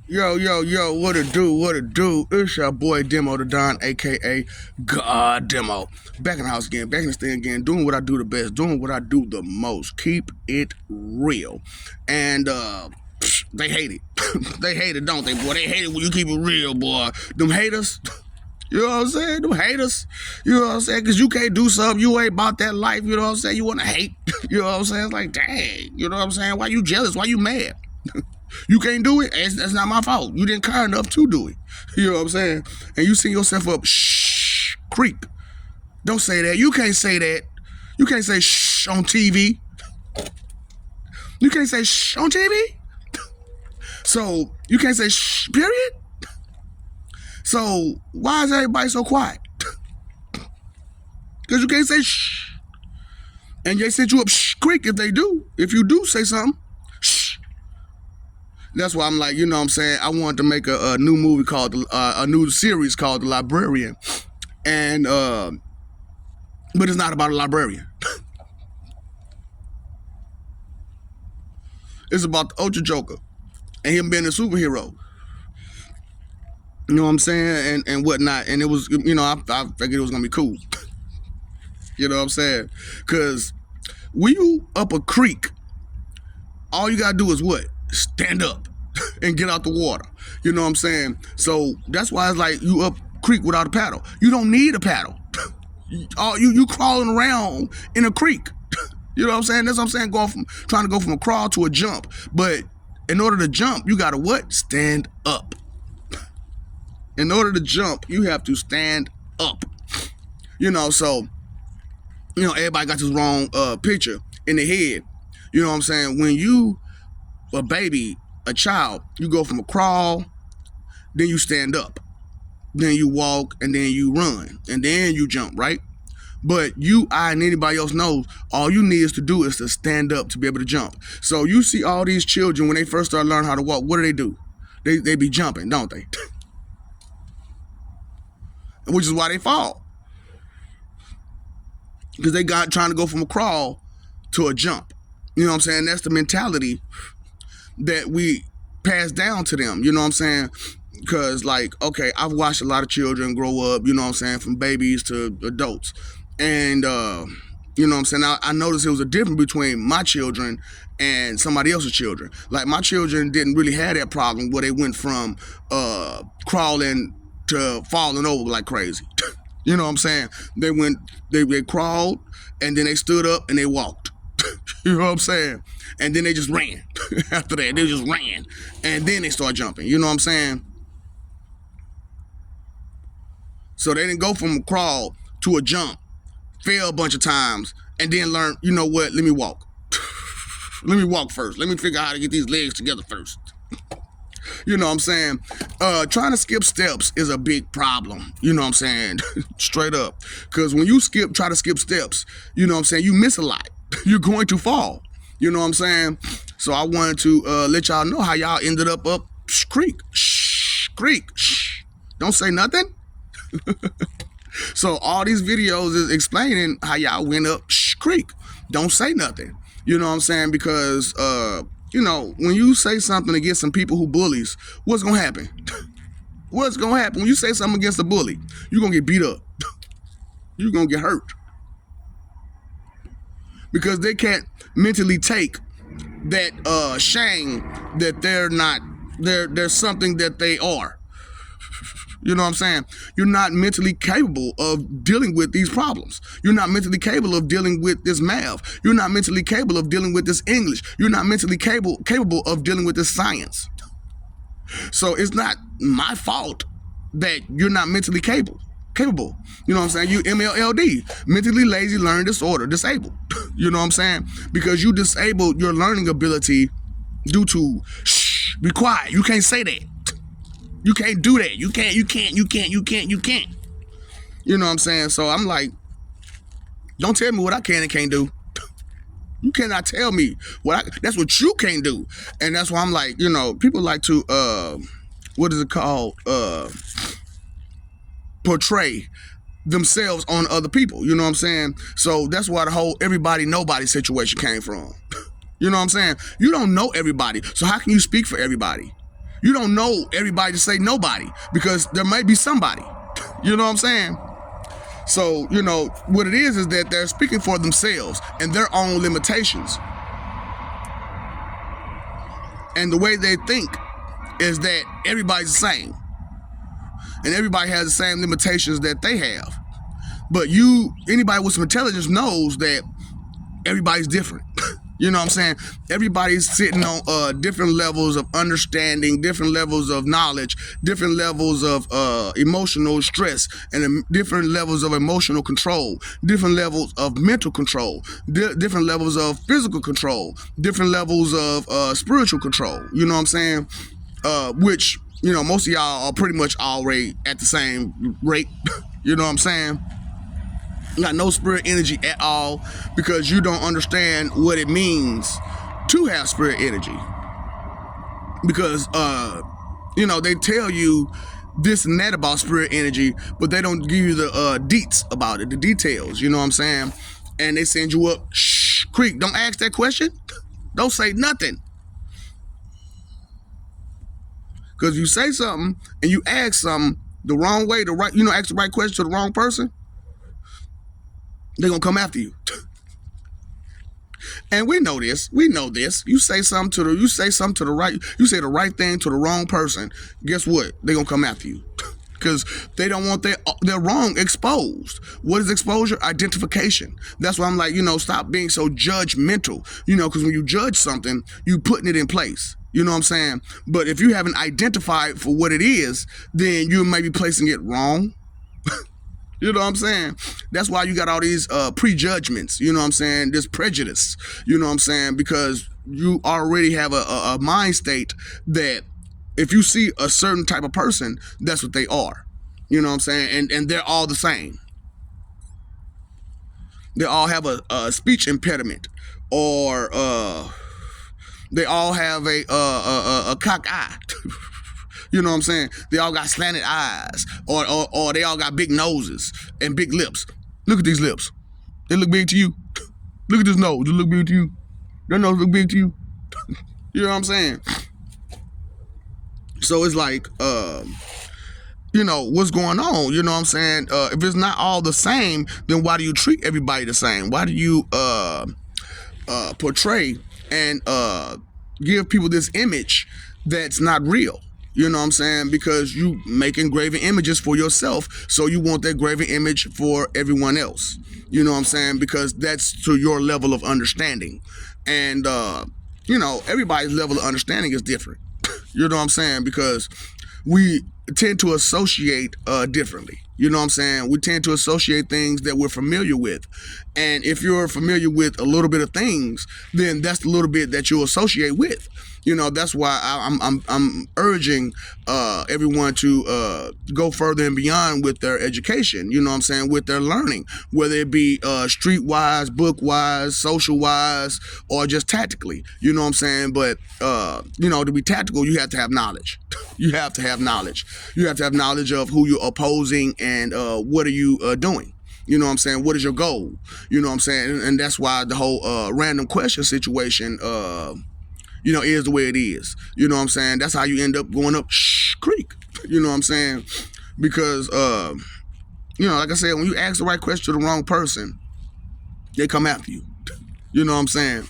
Yo, yo, yo, what it do, what it do? It's your boy Demo the Don, aka God Demo. Back in the house again, back in the stand again, doing what I do the best, doing what I do the most. Keep it real. And they hate it. They hate it, don't they, boy? They hate it when you keep it real, boy. Them haters. You know what I'm saying? Them haters. You know what I'm saying? Because you can't do something. You ain't about that life. You know what I'm saying? You want to hate. You know what I'm saying? It's like, dang. You know what I'm saying? Why you jealous? Why you mad? You can't do it. That's not my fault. You didn't care enough to do it. You know what I'm saying? And you see yourself up, shh, creek. Don't say that. You can't say that. You can't say shh on TV. You can't say shh on TV. So you can't say shh, period. So why is everybody so quiet? Because you can't say shh. And they set you up shh, creek if they do. If you do say something, shh. That's why I'm like, you know what I'm saying? I wanted to make a new movie called, a new series called The Librarian. And, but it's not about a librarian. It's about the Ultra Joker and him being a superhero. You know what I'm saying? And whatnot. And it was, you know, I figured it was going to be cool. You know what I'm saying? Because when you up a creek, all you got to do is what? Stand up and get out the water. You know what I'm saying? So that's why it's like you up creek without a paddle. You don't need a paddle. You crawling around in a creek. You know what I'm saying? That's what I'm saying. Trying to go from a crawl to a jump. But in order to jump, you gotta what? Stand up. In order to jump, you have to stand up. You know, so you know, everybody got this wrong picture in their head. You know what I'm saying? When you a baby, a child, you go from a crawl, then you stand up, then you walk, and then you run, and then you jump, right? But you, I, and anybody else knows, all you need is to do is to stand up to be able to jump. So you see all these children, when they first start learning how to walk, what do? They be jumping, don't they? Which is why they fall. Because they got trying to go from a crawl to a jump. You know what I'm saying? That's the mentality that we pass down to them. You know what I'm saying? Because, like, okay, I've watched a lot of children grow up, you know what I'm saying, from babies to adults. And, you know what I'm saying, I noticed it was a difference between my children and somebody else's children. Like, my children didn't really have that problem where they went from crawling to falling over like crazy. You know what I'm saying? They crawled, and then they stood up and they walked. You know what I'm saying? And then they just ran. After that, they just ran. And then they start jumping. You know what I'm saying? So they didn't go from a crawl to a jump, fail a bunch of times, and then learn, you know what, let me walk. Let me walk first. Let me figure out how to get these legs together first. You know what I'm saying? Trying to skip steps is a big problem. You know what I'm saying? Straight up. Because when you try to skip steps, you know what I'm saying, you miss a lot. You're going to fall. You know what I'm saying? So I wanted to let y'all know how y'all ended up Shhh Creak. Shhh Creak. Shh. Don't say nothing. So all these videos is explaining how y'all went up Shhh Creak. Don't say nothing. You know what I'm saying? Because you know, when you say something against some people who bullies, what's gonna happen? What's gonna happen? When you say something against a bully, you're gonna get beat up. You're gonna get hurt. Because they can't mentally take that shame that they're something that they are. You know what I'm saying? You're not mentally capable of dealing with these problems. You're not mentally capable of dealing with this math. You're not mentally capable of dealing with this English. You're not mentally capable of dealing with this science. So it's not my fault that you're not mentally capable. You know what I'm saying? You MLLD, mentally lazy learning disorder, disabled. You know what I'm saying? Because you disabled your learning ability due to shh, be quiet. You can't say that. You can't do that. You can't. You know what I'm saying? So I'm like, don't tell me what I can and can't do. You cannot tell me that's what you can't do. And that's why I'm like, you know, people like to, what is it called? Portray themselves on other people. You know what I'm saying? So that's why the whole everybody, nobody situation came from. You know what I'm saying? You don't know everybody. So how can you speak for everybody? You don't know everybody to say nobody, because there might be somebody. You know what I'm saying? So, what it is that they're speaking for themselves and their own limitations. And the way they think is that everybody's the same. And everybody has the same limitations that they have. But anybody with some intelligence knows that everybody's different. You know what I'm saying? Everybody's sitting on different levels of understanding, different levels of knowledge, different levels of emotional stress, and different levels of emotional control, different levels of mental control, different levels of physical control, different levels of spiritual control. You know what I'm saying? Which, most of y'all are pretty much already at the same rate. You know what I'm saying? Got no spirit energy at all, because you don't understand what it means to have spirit energy. Because they tell you this and that about spirit energy, but they don't give you the deets about it, the details. You know what I'm saying? And they send you up. Shh Creak, don't ask that question. Don't say nothing. Because you say something and you ask something the wrong way, ask the right question to the wrong person, they're gonna come after you. And we know this. You say something to the right, you say the right thing to the wrong person, guess what? They're gonna come after you. Because they don't want their wrong exposed. What is exposure? Identification. That's why I'm like, stop being so judgmental. Because when you judge something, you putting it in place. You know what I'm saying? But if you haven't identified for what it is, then you may be placing it wrong. You know what I'm saying? That's why you got all these prejudgments, you know what I'm saying? This prejudice, you know what I'm saying? Because you already have a mind state that if you see a certain type of person, that's what they are. You know what I'm saying? And they're all the same. They all have a speech impediment, or they all have a cocked eye. You know what I'm saying? They all got slanted eyes, or they all got big noses and big lips. Look at these lips. They look big to you. Look at this nose. It look big to you. That nose look big to you. You know what I'm saying? So it's like, what's going on? You know what I'm saying? If it's not all the same, then why do you treat everybody the same? Why do you portray and give people this image that's not real? You know what I'm saying? Because you make engraven images for yourself, so you want that graven image for everyone else. You know what I'm saying? Because that's to your level of understanding. And, everybody's level of understanding is different. You know what I'm saying? Because we tend to associate differently. You know what I'm saying? We tend to associate things that we're familiar with. And if you're familiar with a little bit of things, then that's the little bit that you associate with. That's why I'm urging everyone to go further and beyond with their education, you know what I'm saying, with their learning, whether it be street-wise, book-wise, social-wise, or just tactically, you know what I'm saying? But, to be tactical, you have to have knowledge. You have to have knowledge. You have to have knowledge of who you're opposing and what are you doing. You know what I'm saying? What is your goal? You know what I'm saying? And that's why the whole random question situation is the way it is. You know what I'm saying? That's how you end up going up Shhh Creak. You know what I'm saying? Because, like I said, when you ask the right question to the wrong person, they come after you. You know what I'm saying?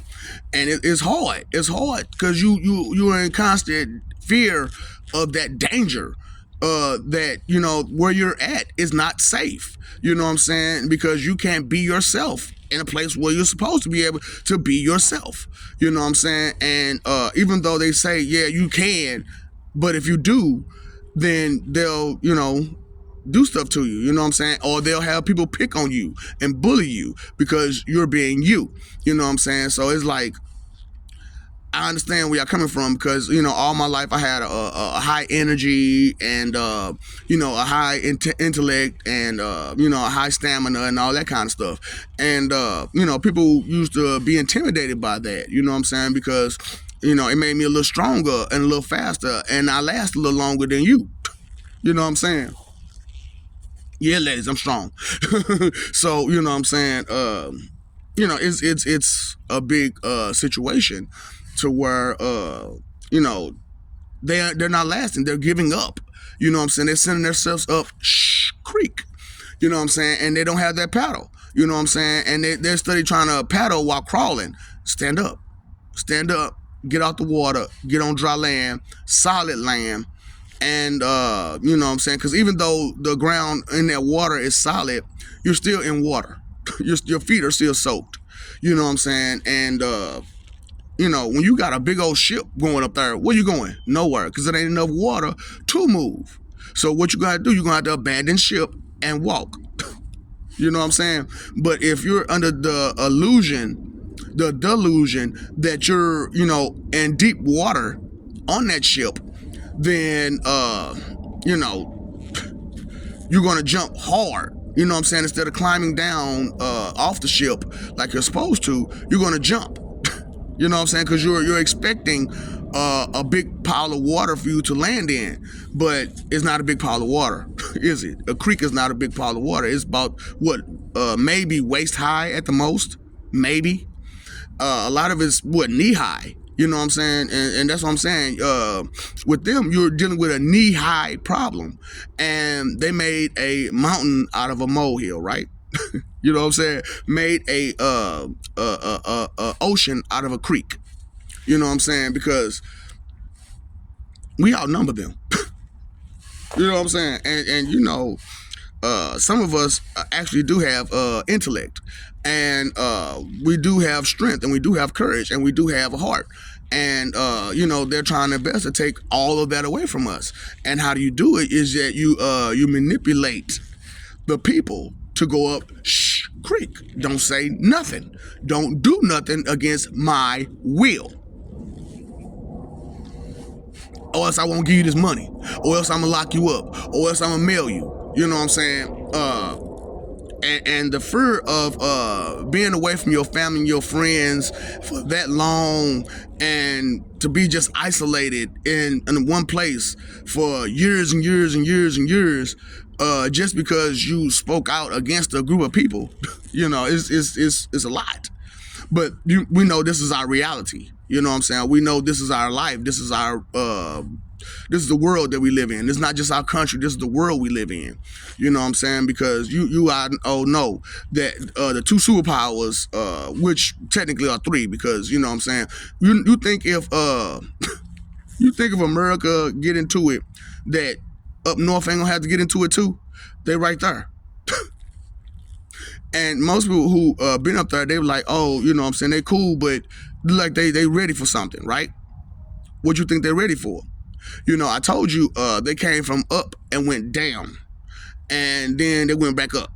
And it's hard. It's hard because you're in constant fear of that danger, that, where you're at is not safe. You know what I'm saying? Because you can't be yourself in a place where you're supposed to be able to be yourself. You know what I'm saying? And even though they say, yeah, you can, but if you do, then they'll, do stuff to you, you know what I'm saying? Or they'll have people pick on you and bully you because you're being you. You know what I'm saying? So it's like, I understand where you're coming from because, all my life I had a high energy and, a high intellect and, a high stamina and all that kind of stuff. And, people used to be intimidated by that, you know what I'm saying? Because, it made me a little stronger and a little faster and I last a little longer than you. You know what I'm saying? Yeah, ladies, I'm strong. So, you know what I'm saying? It's a big situation to where, they're not lasting. They're giving up. You know what I'm saying? They're sending themselves up Shhh Creak. You know what I'm saying? And they don't have that paddle. You know what I'm saying? And they're study trying to paddle while crawling. Stand up. Stand up. Get out the water. Get on dry land. Solid land. And, you know what I'm saying? Because even though the ground in that water is solid, you're still in water. Your feet are still soaked. You know what I'm saying? And, you know, when you got a big old ship going up there, where you going? Nowhere, because there ain't enough water to move. So what you gotta do, you're gonna have to abandon ship and walk. You know what I'm saying? But if you're under the delusion that you're, you know, in deep water on that ship, then, you know, you're gonna jump hard. You know what I'm saying? Instead of climbing down off the ship like you're supposed to, you're gonna jump. You know what I'm saying? Because you're expecting a big pile of water for you to land in, but it's not a big pile of water, is it? A creek is not a big pile of water. It's about what, maybe waist high at the most, maybe. A lot of it's what, knee high. You know what I'm saying? And that's what I'm saying. With them, you're dealing with a knee high problem, and they made a mountain out of a molehill, right? You know what I'm saying? Made a ocean out of a creek. You know what I'm saying? Because we outnumber them. You know what I'm saying? And you know, some of us actually do have intellect, and we do have strength, and we do have courage, and we do have a heart. And you know, they're trying their best to take all of that away from us. And how do you do it? Is that you manipulate the people to go up Shhh Creak. Don't say nothing. Don't do nothing against my will. Or else I won't give you this money. Or else I'm gonna lock you up. Or else I'm gonna mail you. You know what I'm saying? And the fear of being away from your family and your friends for that long, and to be just isolated in one place for years and years and years and years, just because you spoke out against a group of people, you know, it's a lot. But we know this is our reality. You know what I'm saying? We know this is our life. This is our this is the world that we live in. This is not just our country. This is the world we live in. You know what I'm saying? Because you know that the two superpowers, which technically are three, because you know what I'm saying. You think if you think if America get into it, that up north ain't gonna have to get into it too. They right there. And most people who been up there, they were like, oh, you know what I'm saying, they cool, but like they ready for something, right? What you think they're ready for? You know, I told you they came from up and went down, and then they went back up.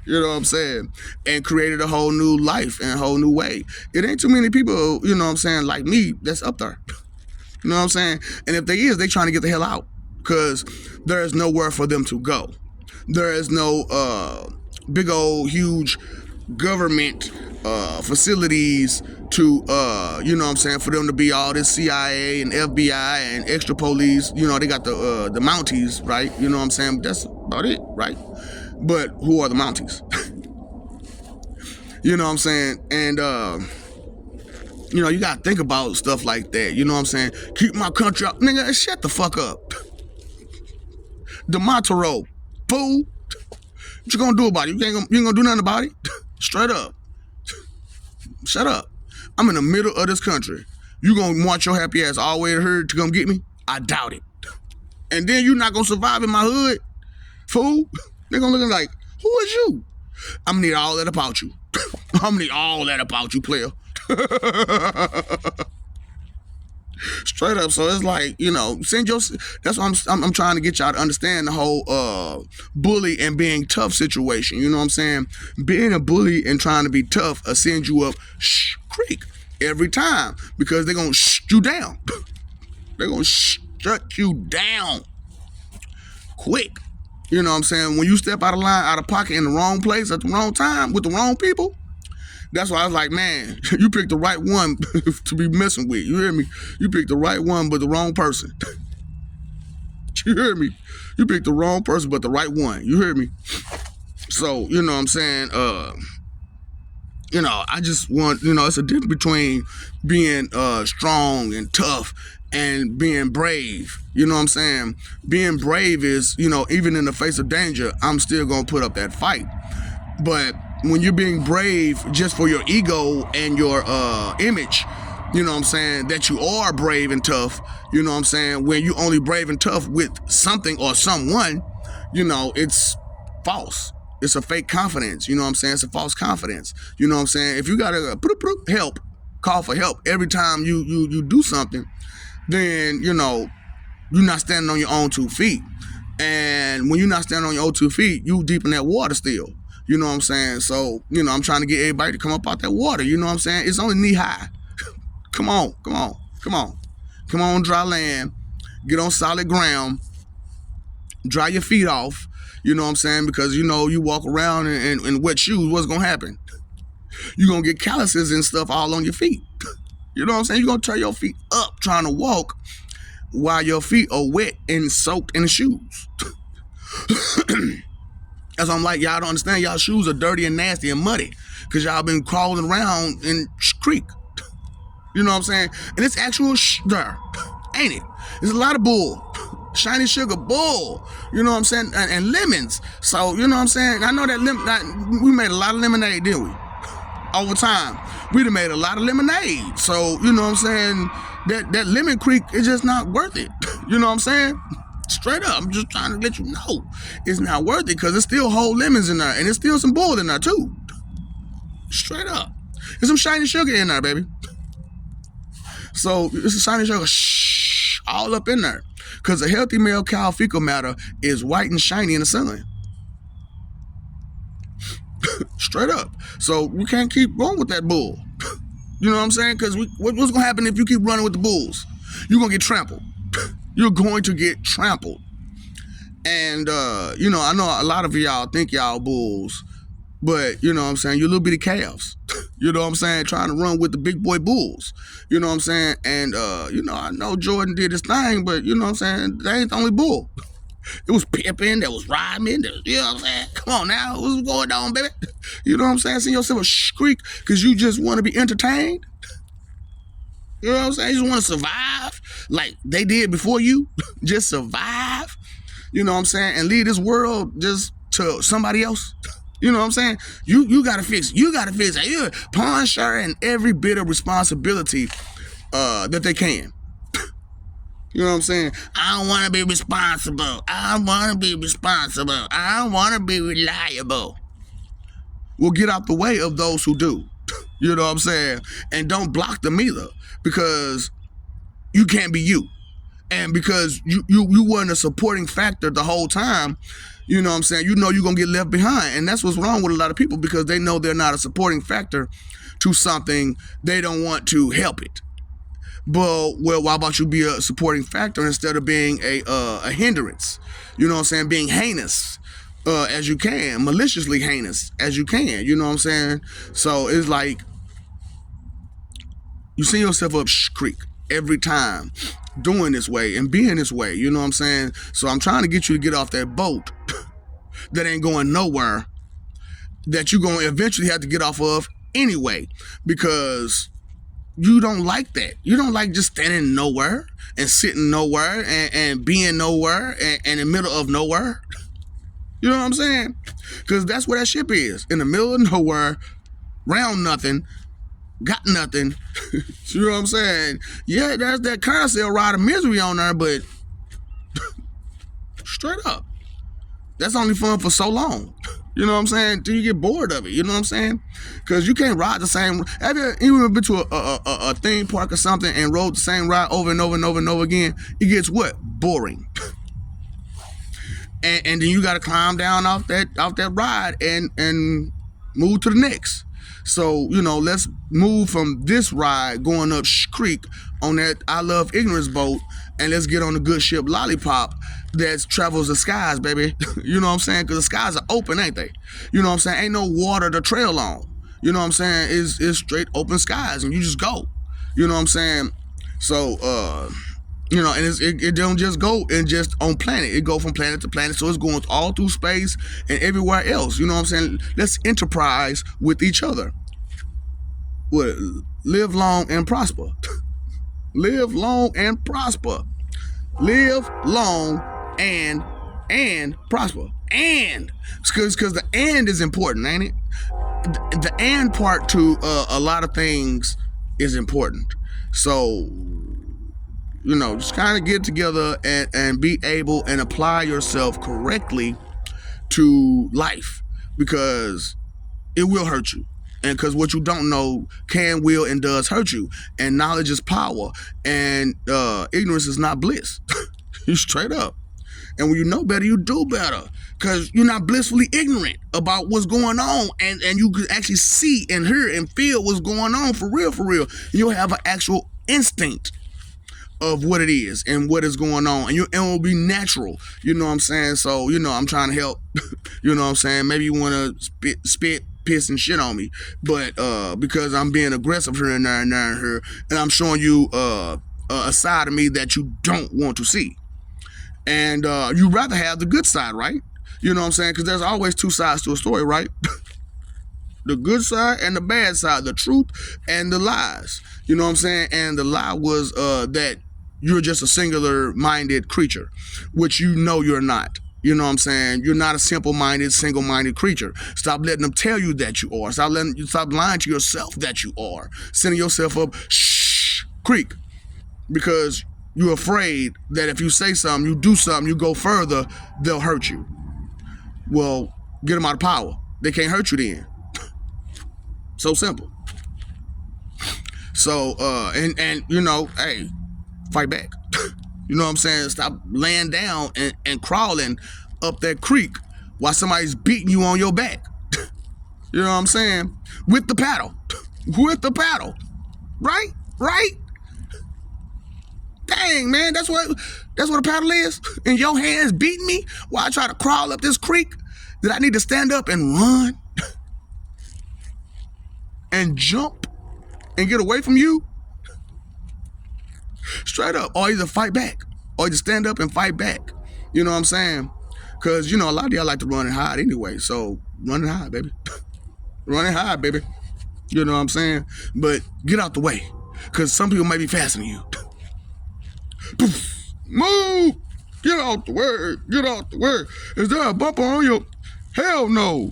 You know what I'm saying? And created a whole new life and a whole new way. It ain't too many people, you know what I'm saying, like me, that's up there. You know what I'm saying? And if they is, they trying to get the hell out, because there is nowhere for them to go. There is no big old huge government facilities to you know what I'm saying, for them to be all this CIA and FBI and extra police. You know, they got the Mounties, right? You know what I'm saying? But that's about it, right? But who are the Mounties? You know what I'm saying? And you know, you gotta think about stuff like that. You know what I'm saying? Keep my country up. Nigga, shut the fuck up. The Monteiro, fool. What you gonna do about it? You ain't gonna do nothing about it? Straight up. Shut up. I'm in the middle of this country. You gonna march your happy ass all the way to her to come get me? I doubt it. And then you not gonna survive in my hood? Fool. They're gonna look like, who is you? I'm gonna need all that about you. I'm gonna need all that about you, player. Straight up. So it's like, you know, that's why I'm trying to get y'all to understand the whole bully and being tough situation. You know what I'm saying? Being a bully and trying to be tough send you up Shhh Creak every time, because they're gonna shut you down. They're gonna shut you down quick. You know what I'm saying? When you step out of line, out of pocket, in the wrong place at the wrong time with the wrong people. That's why I was like, man, you picked the right one to be messing with. You hear me? You picked the right one, but the wrong person. You hear me? You picked the wrong person, but the right one. You hear me? So, you know what I'm saying? I just want, it's a difference between being strong and tough and being brave. You know what I'm saying? Being brave is, even in the face of danger, I'm still gonna put up that fight. But when you're being brave just for your ego and your image, you know what I'm saying, that you are brave and tough, you know what I'm saying, when you only brave and tough with something or someone, it's false. It's a fake confidence, you know what I'm saying? It's a false confidence. You know what I'm saying? If you gotta help, call for help every time you do something, then you're not standing on your own 2 feet. And when you're not standing on your own 2 feet, you deep in that water still. You know what I'm saying? So, I'm trying to get everybody to come up out that water. You know what I'm saying? It's only knee high. Come on, come on, come on. Come on, dry land. Get on solid ground. Dry your feet off. You know what I'm saying? Because, you walk around in wet shoes, what's going to happen? You're going to get calluses and stuff all on your feet. You know what I'm saying? You're going to turn your feet up trying to walk while your feet are wet and soaked in the shoes. As I'm like, y'all don't understand, y'all shoes are dirty and nasty and muddy because y'all been crawling around in Shhh Creak. You know what I'm saying? And it's actual there, ain't it? There's a lot of bull. Shiny sugar bull. You know what I'm saying? And lemons. So, you know what I'm saying? I know that we made a lot of lemonade, didn't we? Over time. We done made a lot of lemonade. So, you know what I'm saying? That lemon creek is just not worth it. You know what I'm saying? Straight up, I'm just trying to let you know it's not worth it because there's still whole lemons in there and there's still some bull in there too. Straight up. There's some shiny sugar in there, baby. So it's a shiny sugar all up in there because a healthy male cow fecal matter is white and shiny in the sun. Straight up. So we can't keep going with that bull. You know what I'm saying? Because what's going to happen if you keep running with the bulls? You're going to get trampled. You're going to get trampled. And, I know a lot of y'all think y'all bulls, but, you know what I'm saying, you're little bitty calves. You know what I'm saying? Trying to run with the big boy bulls. You know what I'm saying? And, I know Jordan did his thing, but, you know what I'm saying, they ain't the only bull. It was Pippin, there was Rodman, you know what I'm saying? Come on now, what's going on, baby? You know what I'm saying? See yourself a Shhh Creak because you just want to be entertained? You know what I'm saying? You just want to survive like they did before you. Just survive. You know what I'm saying? And leave this world just to somebody else. You know what I'm saying? You gotta fix it. You gotta fix it. You're pawn sharing every bit of responsibility that they can. You know what I'm saying? I don't want to be responsible. I want to be responsible. I want to be reliable. Well, get out the way of those who do. You know what I'm saying? And don't block them either because you can't be you. And because you weren't a supporting factor the whole time, you know what I'm saying? You're going to get left behind. And that's what's wrong with a lot of people because they know they're not a supporting factor to something. They don't want to help it. But, well, why about you be a supporting factor instead of being a hindrance? You know what I'm saying? Being heinous as you can, maliciously heinous as you can. You know what I'm saying? So it's like you see yourself up Shhh Creak every time doing this way and being this way. You know what I'm saying? So I'm trying to get you to get off that boat that ain't going nowhere, that you're going to eventually have to get off of anyway because you don't like that. You don't like just standing nowhere and sitting nowhere and being nowhere and in the middle of nowhere. You know what I'm saying? Because that's where that ship is. In the middle of nowhere, round nothing, got nothing. You know what I'm saying? Yeah, there's that carousel ride of misery on there, but straight up, that's only fun for so long. You know what I'm saying? Till you get bored of it. You know what I'm saying? Because you can't ride the same. Have you ever been to a theme park or something and rode the same ride over and over and over and over again? It gets what? Boring. And then you got to climb down off that ride and move to the next. So, let's move from this ride going up Shhh Creak on that I Love Ignorance boat and let's get on the good ship Lollipop that travels the skies, baby. You know what I'm saying? Because the skies are open, ain't they? You know what I'm saying? Ain't no water to trail on. You know what I'm saying? It's straight open skies and you just go. You know what I'm saying? So, and it don't just go and just on planet. It go from planet to planet. So it's going all through space and everywhere else. You know what I'm saying? Let's enterprise with each other. what? Live long and prosper. Live long and prosper. Live long and prosper. And because the and is important, ain't it? The and part to a lot of things is important. So just kind of get together and be able and apply yourself correctly to life, because it will hurt you. And because what you don't know can, will, and does hurt you. And knowledge is power. And ignorance is not bliss. You straight up. And when you know better, you do better. Because you're not blissfully ignorant about what's going on. And you can actually see and hear and feel what's going on for real, for real. You'll have an actual instinct of what it is and what is going on. And it will be natural. You know what I'm saying? So, I'm trying to help. You know what I'm saying? Maybe you want to spit, piss, and shit on me. But because I'm being aggressive here and there and there and here, and I'm showing you a side of me that you don't want to see. And you'd rather have the good side, right? You know what I'm saying? Because there's always two sides to a story, right? The good side and the bad side, the truth and the lies. You know what I'm saying? And the lie was that you're just a singular-minded creature, which you're not. You know what I'm saying? You're not a simple-minded, single-minded creature. Stop letting them tell you that you are. Stop lying to yourself that you are. Sending yourself up Shhh Creak. Because you're afraid that if you say something, you do something, you go further, they'll hurt you. Well, get them out of power. They can't hurt you then. So simple. So, hey, fight back. You know what I'm saying? Stop laying down and crawling up that creek while somebody's beating you on your back. You know what I'm saying? With the paddle. With the paddle. Right? Right? Dang, man, that's what a paddle is? And your hands beating me while I try to crawl up this creek? That I need to stand up and run? And jump? And get away from you? Straight up. Or either fight back. Or either stand up and fight back. You know what I'm saying? Because, a lot of y'all like to run and hide anyway. So, run and hide, baby. Run and hide, baby. You know what I'm saying? But get out the way. Because some people might be faster than you. Move! Get out the way! Get out the way! Is there a bumper on your... Hell no!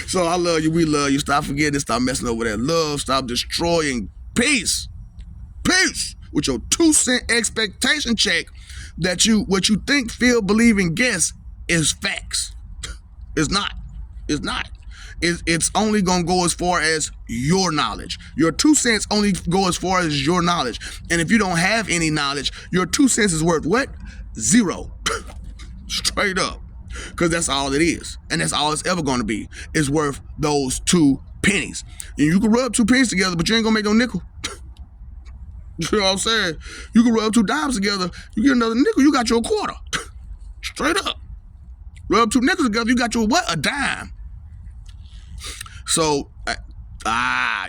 So I love you, we love you. Stop forgetting, stop messing over that love. Stop destroying peace. Peace! With your 2-cent expectation check that what you think, feel, believe, and guess is facts. It's not. It's not. It's only going to go as far as your knowledge. Your 2 cents only go as far as your knowledge. And if you don't have any knowledge, your 2 cents is worth what? 0. Straight up. Because that's all it is. And that's all it's ever going to be. It's worth those 2 pennies. And you can rub 2 pennies together, but you ain't going to make no nickel. You know what I'm saying? You can rub 2 dimes together, you get another nickel, you got your quarter. Straight up. Rub 2 nickels together, you got your what? A dime. So,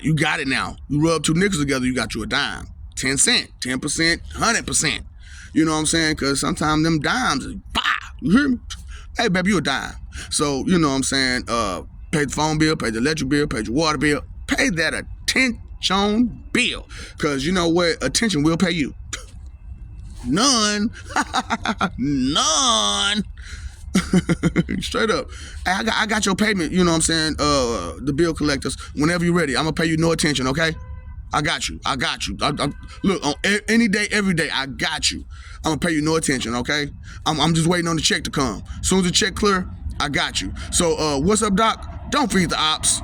you got it now. You rub 2 nickels together, you got you a dime. 10 cent, 10%, 100%. You know what I'm saying? Because sometimes them dimes is, you hear me? Hey, baby, you a dime. So, you know what I'm saying? Pay the phone bill, pay the electric bill, pay your water bill. Pay that attention bill. Because you know what? Attention will pay you. None. None. Straight up. I got your payment, you know what I'm saying? The bill collectors, whenever you're ready, I'm gonna pay you no attention, okay? I got you. Look, on any day, every day, I got you. I'm gonna pay you no attention, okay? I'm just waiting on the check to come. As soon as the check clear, I got you. So what's up, Doc? Don't feed the ops.